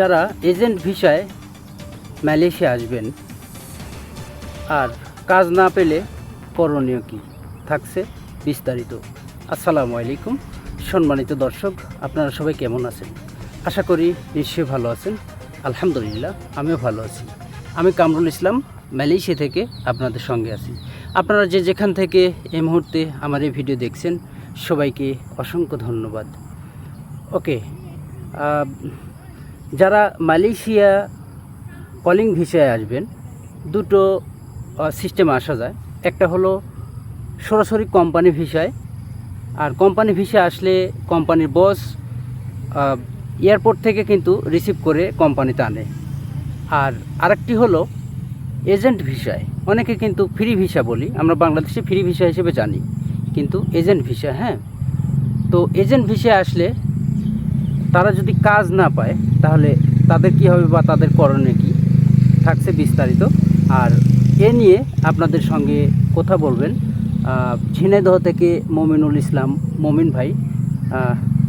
যারা এজেন্ট ভিসায় মালয়েশিয়া আসবেন আর কাজ না পেলে করণীয় কী থাকছে বিস্তারিত। আসসালামু আলাইকুম সম্মানিত দর্শক, আপনারা সবাই কেমন আছেন? আশা করি নিশ্চয়ই ভালো আছেন। আলহামদুলিল্লাহ আমিও ভালো আছি। আমি কামরুল ইসলাম মালয়েশিয়া থেকে আপনাদের সঙ্গে আছি। আপনারা যে যেখান থেকে এই মুহূর্তে আমার এই ভিডিও দেখছেন সবাইকে অসংখ্য ধন্যবাদ। ওকে, যারা মালয়েশিয়া কলিং ভিসায় আসবেন দুটো সিস্টেমে আসা যায়। একটা হলো সরাসরি কোম্পানি ভিসায়, আর কোম্পানি ভিসা আসলে কোম্পানির বস এয়ারপোর্ট থেকে কিন্তু রিসিভ করে কোম্পানিতে আনে। আর আরেকটি হলো এজেন্ট ভিসায়, অনেকে কিন্তু ফ্রি ভিসা বলি, আমরা বাংলাদেশে ফ্রি ভিসা হিসেবে জানি, কিন্তু এজেন্ট ভিসা। হ্যাঁ, তো এজেন্ট ভিসা আসলে তারা যদি কাজ না পায় তাহলে তাদের কী হবে বা তাদের করণীয় কী থাকছে বিস্তারিত। আর এ নিয়ে আপনাদের সঙ্গে কথা বলবেন ঝিনাইদহ থেকে মমিনুল ইসলাম মমিন ভাই।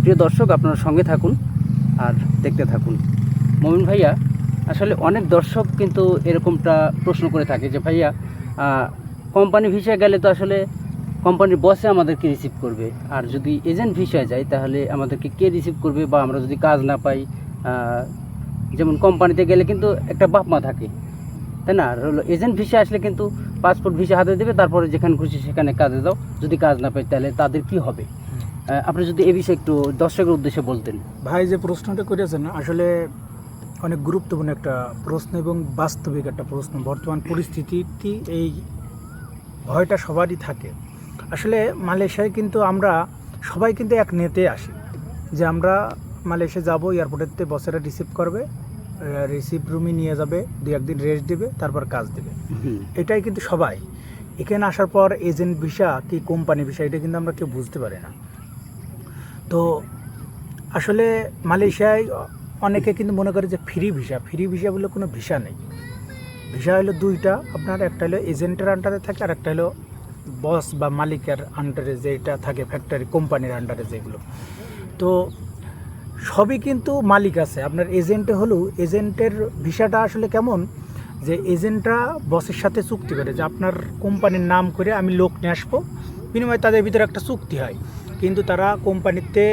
প্রিয় দর্শক, আপনারা সঙ্গে থাকুন আর দেখতে থাকুন। মমিন ভাইয়া, আসলে অনেক দর্শক কিন্তু এরকমটা প্রশ্ন করে থাকে যে ভাইয়া কোম্পানি ভিসায় গেলে তো আসলে কোম্পানির বসে আমাদেরকে রিসিভ করবে, আর যদি এজেন্ট ভিসায় যাই তাহলে আমাদেরকে কে রিসিভ করবে, বা আমরা যদি কাজ না পাই, যেমন কোম্পানিতে গেলে কিন্তু একটা বাপ মা থাকে, তাই না? আর হলো এজেন্ট ভিসা আসলে কিন্তু পাসপোর্ট ভিসা হাতে দেবে, তারপরে যেখানে খুশি সেখানে কাজে যাও, যদি কাজ না পাই তাহলে তাদের কি হবে? আপনি যদি এ বিষয়ে একটু দর্শকের উদ্দেশ্যে বলতেন। ভাই, যে প্রশ্নটা করেছেন আসলে অনেক গুরুত্বপূর্ণ একটা প্রশ্ন এবং বাস্তবিক একটা প্রশ্ন। বর্তমান পরিস্থিতিটি এই ভয়টা সবারই থাকে। আসলে মালয়েশিয়ায় কিন্তু আমরা সবাই কিন্তু এক নেতে আসি যে আমরা মালয়েশিয়া যাব, এয়ারপোর্টেতে বসেরা রিসিভ করবে, রিসিভ রুমে নিয়ে যাবে, দু একদিন রেস্ট দেবে, তারপর কাজ দেবে। এটাই কিন্তু সবাই। এখানে আসার পর এজেন্ট ভিসা কি কোম্পানি ভিসা এটা কিন্তু আমরা কেউ বুঝতে পারি না। তো আসলে মালয়েশিয়ায় অনেকে কিন্তু মনে করে যে ফ্রি ভিসা বলে কোনো ভিসা নেই। ভিসা হলো দুইটা আপনার, একটা হলো এজেন্টের আন্ডারে থাকে, আর একটা হলো বস বা মালিকের আন্ডারে যেটা থাকে, ফ্যাক্টরি কোম্পানির আন্ডারে যেগুলো। তো সবই কিন্তু মালিক আছে। আপনার এজেন্টে হলেও এজেন্টের ভিসাটা আসলে কেমন, যে এজেন্টরা বসের সাথে চুক্তি করে যে আপনার কোম্পানির নাম করে আমি লোক নিয়ে আসবো, বিনিময়ে তাদের ভিতরে একটা চুক্তি হয়। কিন্তু তারা কোম্পানিতে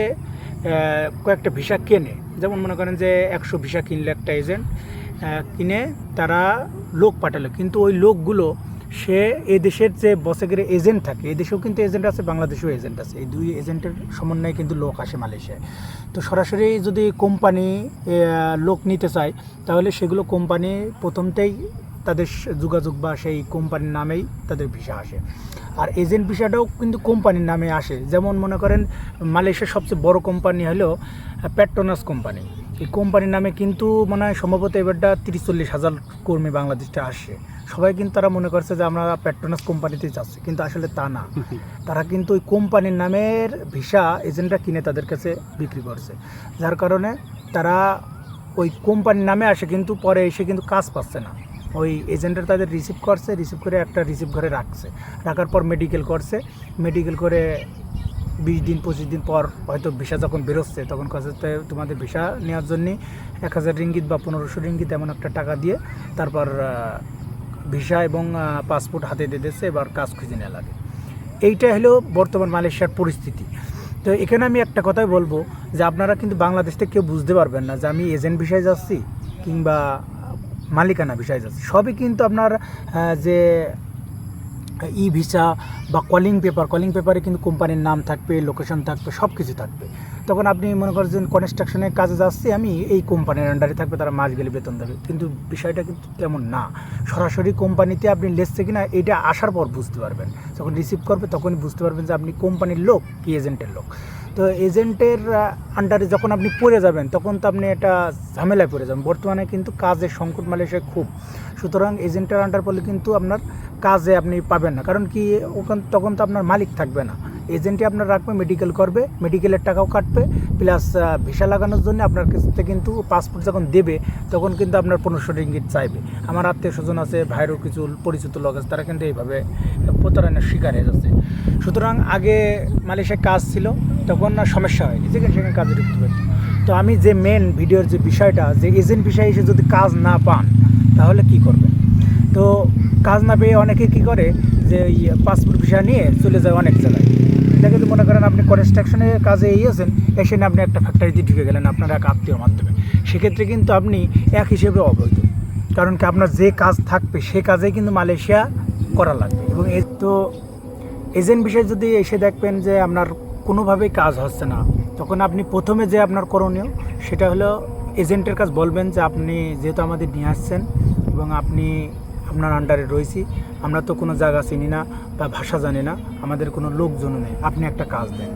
কয়েকটা ভিসা কেনে, যেমন মনে করেন যে 100 ভিসা কিনলে একটা এজেন্ট, কিনে তারা লোক পাঠালো, কিন্তু ওই লোকগুলো সে এই দেশের যে বসের এজেন্ট থাকে, এই দেশেও কিন্তু এজেন্ট আছে, বাংলাদেশেও এজেন্ট আছে, এই দুই এজেন্টের সমন্বয়ে কিন্তু লোক আসে মালয়েশিয়ায়। তো সরাসরি যদি কোম্পানি লোক নিতে চায় তাহলে সেগুলো কোম্পানি প্রথমতেই তাদের যোগাযোগ বা সেই কোম্পানির নামেই তাদের ভিসা আসে। আর এজেন্ট ভিসাটাও কিন্তু কোম্পানির নামে আসে। যেমন মনে করেন মালয়েশিয়ার সবচেয়ে বড় কোম্পানি হলো পেট্রোনাস কোম্পানি। এই কোম্পানির নামে কিন্তু মনে হয় সম্ভবত এবারটা 30-40 হাজার কর্মী বাংলাদেশে আসে। সবাই কিন্তু তারা মনে করছে যে আমরা পেট্রোনাস কোম্পানিতে যাচ্ছি, কিন্তু আসলে তা না। তারা কিন্তু ওই কোম্পানির নামের ভিসা এজেন্টরা কিনে তাদের কাছে বিক্রি করছে, যার কারণে তারা ওই কোম্পানির নামে আসে, কিন্তু পরে এসে কিন্তু কাজ পাচ্ছে না। ওই এজেন্টরা তাদের রিসিভ করছে, রিসিভ করে একটা রিসিভ ঘরে রাখার পর মেডিকেল করছে, মেডিকেল করে 20 দিন 25 দিন পর হয়তো ভিসা যখন বেরোচ্ছে তখন কাছে তোমাদের ভিসা নেওয়ার জন্যে 1000 রিঙ্গিত বা 1500 রিঙ্গিত এমন একটা টাকা দিয়ে তারপর ভিসা এবং পাসপোর্ট হাতে দিয়ে দিচ্ছে, এবার কাজ খুঁজে নেওয়া লাগে। এইটাই হলো বর্তমান মালয়েশিয়ার পরিস্থিতি। তো এখানে আমি একটা কথাই বলবো যে আপনারা কিন্তু বাংলাদেশ থেকে কেউ বুঝতে পারবেন না যে আমি এজেন্ট ভিসায় যাচ্ছি কিংবা মালিকানা ভিসায় যাচ্ছি। সবই কিন্তু আপনার যে ই ভিসা বা কলিং পেপারে কিন্তু কোম্পানির নাম থাকবে, লোকেশন থাকবে, সব কিছু থাকবে। তখন আপনি মনে করছেন কনস্ট্রাকশনের কাজে যাচ্ছি আমি, এই কোম্পানির আন্ডারে থাকবে, তারা মাস গেলে বেতন দেবে, কিন্তু বিষয়টা কিন্তু তেমন না। সরাসরি কোম্পানিতে আপনি লেসছে কিনা এটা আসার পর বুঝতে পারবেন, যখন রিসিভ করবে তখনই বুঝতে পারবেন যে আপনি কোম্পানির লোক কি এজেন্টের লোক। তো এজেন্টের আন্ডারে যখন আপনি পড়ে যাবেন তখন তো আপনি একটা ঝামেলায় পড়ে যাবেন। বর্তমানে কিন্তু কাজের সংকট মালয়েশিয়ায় খুব, সুতরাং এজেন্টের আন্ডার পড়লে কিন্তু আপনার কাজে আপনি পাবেন না, কারণ কি তখন তো আপনার মালিক থাকবে না। এজেন্টই আপনার রাখবে, মেডিকেল করবে, মেডিকেলের টাকাও কাটবে, প্লাস ভিসা লাগানোর জন্য আপনার কাছে কিন্তু পাসপোর্ট যখন দেবে তখন কিন্তু আপনার 1500 রিঙ্গিত চাইবে। আমার আত্মীয় স্বজন আছে, ভাইয়েরও কিছু পরিচিত লোক আছে, তারা কিন্তু এইভাবে প্রতারণার শিকার হয়ে যাচ্ছে। সুতরাং আগে মালয়েশিয়ায় কাজ ছিল, তখন না সমস্যা হয়নি, যেখানে সেখানে কাজে ঢুকতে পারত। তো আমি যে মেন ভিডিওর যে বিষয়টা, যে এজেন্ট বিষয়ে এসে যদি কাজ না পান তাহলে কি করবেন। তো কাজ না পেয়ে অনেকে কি করে যে ওই পাসপোর্ট ভিসা নিয়ে চলে যায় অনেক জায়গায়। এটা কিন্তু মনে করেন আপনি কনস্ট্রাকশনের কাজে এসেছেন, এসে না আপনি একটা ফ্যাক্টরিতে ঢুকে গেলেন আপনার এক আত্মীয়র মাধ্যমে, সেক্ষেত্রে কিন্তু আপনি এক হিসেবে অবৈধ। কারণ কি আপনার যে কাজ থাকবে সে কাজেই কিন্তু মালয়েশিয়া করা লাগবে। এবং তো এজেন্ট বিষয়ে যদি এসে দেখবেন যে আপনার কোনোভাবেই কাজ হচ্ছে না, তখন আপনি প্রথমে যে আপনার করণীয় সেটা হলো এজেন্টের কাছে বলবেন যে আপনি যেহেতু আমাদের নিয়ে আসছেন এবং আপনি আপনার আন্ডারে রয়েছি, আমরা তো কোনো জায়গা চিনি না বা ভাষা জানি না, আমাদের কোনো লোকজনও নেই, আপনি একটা কাজ দেন।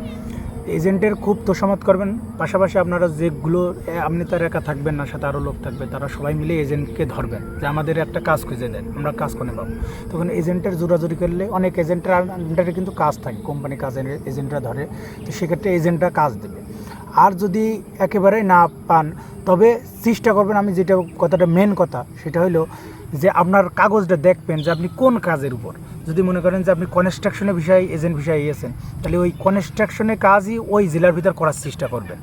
এজেন্টের খুব তোষামত করবেন। পাশাপাশি আপনারা যেগুলো, আপনি তার একা থাকবেন না, সাথে আরও লোক থাকবে, তারা সবাই মিলে এজেন্টকে ধরবেন যে আমাদের একটা কাজ খুঁজে দেন, আমরা কাজ করে পাবো। তখন এজেন্টের জোরাজুরি করলে অনেক এজেন্টের আন্ডারে কিন্তু কাজ থাকে, কোম্পানি কাজ এজেন্টরা ধরে, তো সেক্ষেত্রে এজেন্টরা কাজ দেবে। আর যদি একেবারে না পান তবে চেষ্টা করবেন, আমি যেটা কথাটা মেন কথা সেটা হলো যে আপনার কাগজটা দেখবেন যে আপনি কোন কাজের উপর। যদি মনে করেন যে আপনি কনস্ট্রাকশনের বিষয়ে এজেন্ট বিষয়ে ইয়েছেন, তাহলে ওই কনস্ট্রাকশনের কাজই ওই জেলার ভিতর করার চেষ্টা করবেন,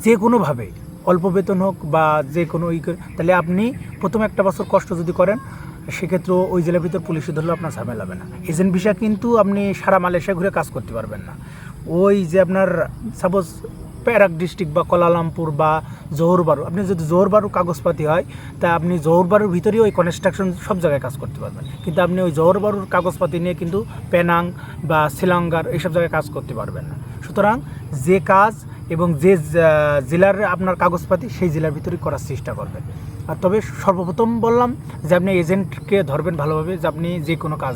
যে কোনোভাবে, অল্প বেতন হোক বা যে কোনো তাহলে আপনি প্রথম একটা বছর কষ্ট যদি করেন, সেক্ষেত্রে ওই জেলার ভিতর পুলিশে ধরলেও আপনার ঝামেলা হবে না। এজেন্ট ভিসা কিন্তু আপনি সারা মালয়েশিয়া ঘুরে কাজ করতে পারবেন না। ওই যে আপনার সাপোজ পেরাক ডিস্ট্রিক্ট বা কোলালামপুর বা জোহর বারু, আপনি যদি জোহর বারু কাগজপাতি হয় তা আপনি জোহর বারুর ভিতরেই ওই কনস্ট্রাকশন সব জায়গায় কাজ করতে পারবেন, কিন্তু আপনি ওই জোহর বারুর কাগজপাতি নিয়ে কিন্তু পেনাং বা শিলংগার এইসব জায়গায় কাজ করতে পারবেন না। সুতরাং যে কাজ এবং যে জেলার আপনার কাগজপাতি সেই জেলার ভিতরেই করার চেষ্টা করবেন। আর তবে সর্বপ্রথম বললাম যে আপনি এজেন্টকে ধরবেন ভালোভাবে, যে আপনি যে কোনো কাজ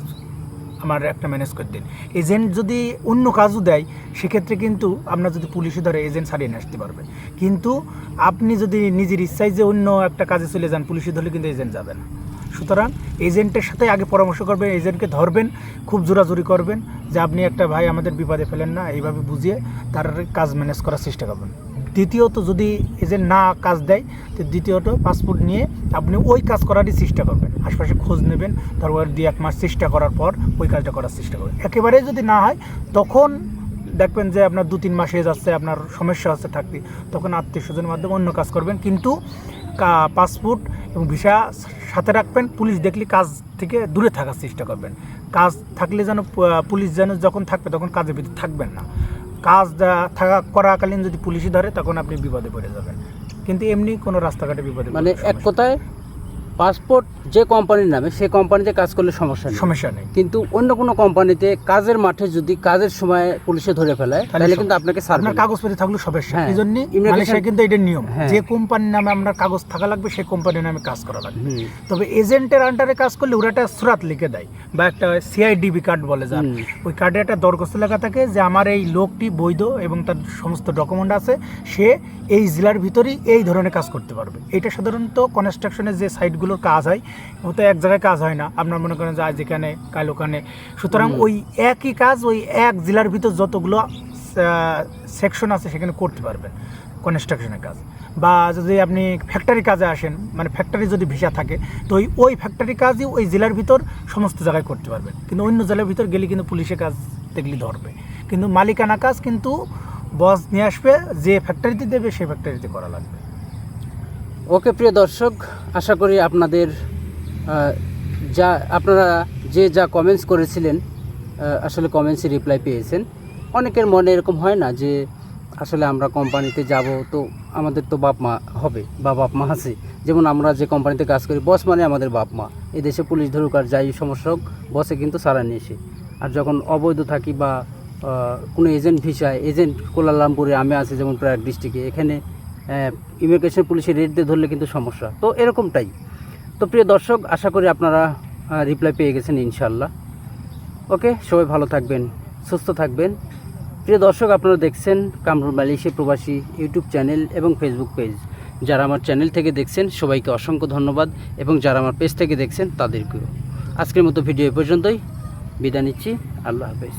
আমার একটা ম্যানেজ করে দিন। এজেন্ট যদি অন্য কাজও দেয় সেক্ষেত্রে কিন্তু আপনার যদি পুলিশে ধরে এজেন্ট ছাড়িয়ে নিয়ে আসতে পারবে, কিন্তু আপনি যদি নিজের ইচ্ছায় যে অন্য একটা কাজে চলে যান পুলিশে ধরলে কিন্তু এজেন্ট যাবে না। সুতরাং এজেন্টের সাথে আগে পরামর্শ করবেন, এজেন্টকে ধরবেন, খুব জোরাজুরি করবেন যে আপনি একটা ভাই আমাদের বিপদে ফেলেন না, এইভাবে বুঝিয়ে তার কাজ ম্যানেজ করার চেষ্টা করবেন। দ্বিতীয়ত যদি এজেন্ট না কাজ দেয় তো দ্বিতীয়ত পাসপোর্ট নিয়ে আপনি ওই কাজ করারই চেষ্টা করবেন, আশপাশে খোঁজ নেবেন, তারপর 2-1 মাস চেষ্টা করার পর ওই কাজটা করার চেষ্টা করবেন। একেবারে যদি না হয় তখন দেখবেন যে আপনার 2-3 মাস হয়ে যাচ্ছে, আপনার সমস্যা হচ্ছে থাকতে, তখন আত্মীয় স্বজনের মাধ্যমে অন্য কাজ করবেন, কিন্তু পাসপোর্ট এবং ভিসা সাথে রাখবেন। পুলিশ দেখলে কাজ থেকে দূরে থাকার চেষ্টা করবেন। কাজ থাকলে যেন পুলিশ যেন যখন থাকবে তখন কাজের ভিতরে থাকবেন না। কাজ করাকালীন যদি পুলিশে ধরে তখন আপনি বিপদে পড়ে যাবেন, কিন্তু এমনি কোনো রাস্তাঘাটে বিপদে মানে এক কথায় পাসপোর্ট যে কোম্পানির নামে সেই কোম্পানিতে কাজ করলে সমস্যা নেই, কিন্তু অন্য কোনো কোম্পানিতে কাজের মাঠে যদি কাজের সময় পুলিশে ধরে ফেলায় তাহলে কিন্তু আপনাকে আপনার কাগজপত্র থাকলে সমস্যা। এই জন্য মালয়েশিয়ায় কিন্তু এটা নিয়ম, যে কোম্পানির নামে আপনার কাগজ থাকা লাগবে সেই কোম্পানির নামে কাজ করা লাগবে। তবে এজেন্টের আন্ডারে কাজ করলে ওরা একটা সুরাত লিখে দেয় বা একটা সিআইডিবি কার্ড বলে, যার ওই কার্ডে একটা দরখাস্ত লেখা থাকে যে আমার এই লোকটি বৈধ এবং তার সমস্ত ডকুমেন্ট আছে, সে এই জেলার ভিতরেই এই ধরনের কাজ করতে পারবে। এটা সাধারণত কনস্ট্রাকশনের যে সাইটগুলোর কাজ হয় ও তো এক জায়গায় কাজ হয় না, আপনার মনে করেন যে আজ এখানে কাল ওখানে। সুতরাং ওই একই কাজ ওই এক জেলার ভিতর যতগুলো সেকশন আছে সেখানে করতে পারবেন কনস্ট্রাকশনের কাজ। বা যদি আপনি ফ্যাক্টরি কাজে আসেন, মানে ফ্যাক্টরি যদি ভিসা থাকে তো ওই ফ্যাক্টরি কাজই ওই জেলার ভিতর সমস্ত জায়গায় করতে পারবেন, কিন্তু অন্য জেলার ভিতর গেলে কিন্তু পুলিশে কাজ দেখলে ধরবে। কিন্তু মালিকানা কাজ কিন্তু বস নিয়ে আসবে, যে ফ্যাক্টরিতে দেবে সেই ফ্যাক্টরিতে করা লাগবে। ওকে প্রিয় দর্শক, আশা করি আপনাদের আপনারা যা কমেন্টস করেছিলেন আসলে কমেন্টসে রিপ্লাই পেয়েছেন। অনেকের মনে এরকম হয় না যে আসলে আমরা কোম্পানিতে যাব তো আমাদের তো বাপ মা হবে বা বাপ মা আছে, যেমন আমরা যে কোম্পানিতে কাজ করি বস মানে আমাদের বাপ মা। এদেশে পুলিশ ধরুক আর যাই সমস্যা হোক বসে কিন্তু সারা নিয়ে এসে। আর যখন অবৈধ থাকি বা কোনো এজেন্ট ভিসায়, এজেন্ট কোলালামপুরে আমি আছি যেমন প্রায় ডিস্ট্রিক্টে, এখানে ইমিগ্রেশন পুলিশের রেট দিয়ে ধরলে কিন্তু সমস্যা, তো এরকমটাই। তো প্রিয় দর্শক, আশা করি আপনারা রিপ্লাই পেয়ে গেছেন ইনশাল্লাহ। ওকে, সবাই ভালো থাকবেন, সুস্থ থাকবেন। প্রিয় দর্শক, আপনারা দেখছেন কামরুল মালয়েশিয়া প্রবাসী ইউটিউব চ্যানেল এবং ফেসবুক পেজ। যারা আমার চ্যানেল থেকে দেখছেন সবাইকে অসংখ্য ধন্যবাদ, এবং যারা আমার পেজ থেকে দেখছেন তাদেরকেও। আজকের মতো ভিডিও এ পর্যন্তই, বিদায় নিচ্ছি। আল্লাহ হাফেজ।